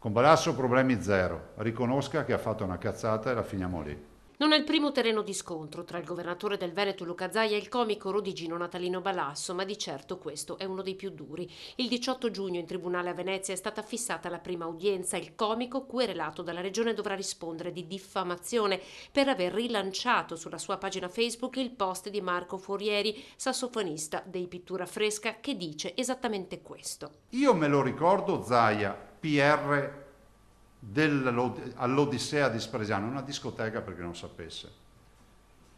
Con Balasso problemi zero, riconosca che ha fatto una cazzata e la finiamo lì. Non è il primo terreno di scontro tra il governatore del Veneto Luca Zaia e il comico rodigino Natalino Balasso, ma di certo questo è uno dei più duri. Il 18 giugno in tribunale a Venezia è stata fissata la prima udienza. Il comico, querelato dalla regione, dovrà rispondere di diffamazione per aver rilanciato sulla sua pagina Facebook il post di Marco Forieri, sassofonista dei Pittura Fresca, che dice esattamente questo. Io me lo ricordo Zaia, PR all'Odissea di Spresiano, una discoteca perché non sapesse.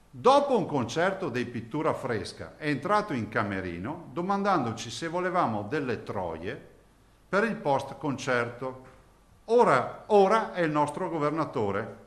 Dopo un concerto dei Pittura Fresca è entrato in camerino domandandoci se volevamo delle troie per il post concerto. Ora è il nostro governatore.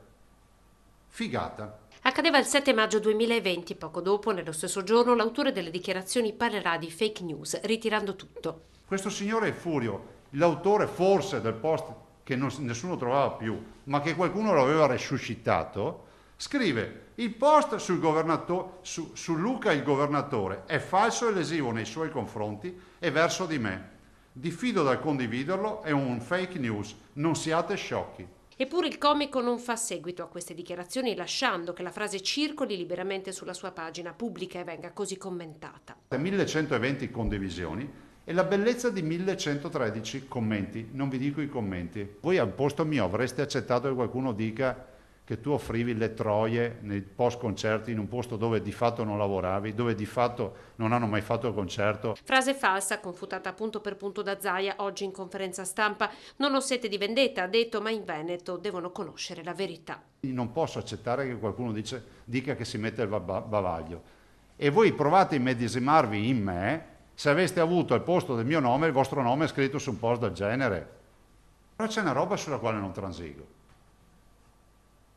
Figata. Accadeva il 7 maggio 2020, poco dopo, nello stesso giorno, l'autore delle dichiarazioni parlerà di fake news, ritirando tutto. Questo signore è Furio, l'autore forse del post che nessuno trovava più, ma che qualcuno lo aveva resuscitato, scrive: il post su Luca il governatore è falso e lesivo nei suoi confronti e verso di me. Diffido dal condividerlo, è un fake news, non siate sciocchi. Eppure il comico non fa seguito a queste dichiarazioni, lasciando che la frase circoli liberamente sulla sua pagina pubblica e venga così commentata. 1120 condivisioni e la bellezza di 1113 commenti. Non vi dico i commenti. Voi al posto mio avreste accettato che qualcuno dica che tu offrivi le troie nei post concerti in un posto dove di fatto non lavoravi, dove di fatto non hanno mai fatto il concerto. Frase falsa, confutata punto per punto da Zaia oggi in conferenza stampa. Non ho sete di vendetta, ha detto, ma in Veneto devono conoscere la verità. Non posso accettare che qualcuno dica che si mette il bavaglio. E voi provate a immedesimarvi in me se aveste avuto al posto del mio nome il vostro nome scritto su un post del genere. Però c'è una roba sulla quale non transigo.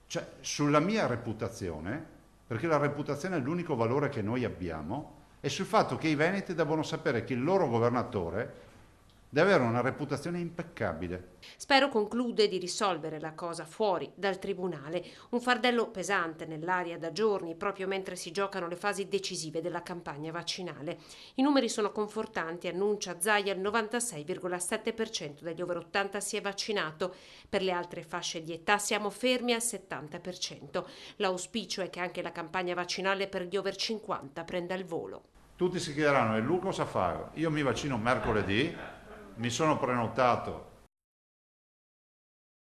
Cioè, sulla mia reputazione, perché la reputazione è l'unico valore che noi abbiamo, e sul fatto che i veneti devono sapere che il loro governatore deve avere una reputazione impeccabile. Spero, conclude, di risolvere la cosa fuori dal tribunale, un fardello pesante nell'aria da giorni, proprio mentre si giocano le fasi decisive della campagna vaccinale. I numeri sono confortanti, annuncia Zaia, il 96,7% degli over 80 si è vaccinato, per le altre fasce di età siamo fermi al 70%. L'auspicio è che anche la campagna vaccinale per gli over 50 prenda il volo. Tutti si chiederanno, è Luca o Safaro? Io mi vaccino mercoledì, mi sono prenotato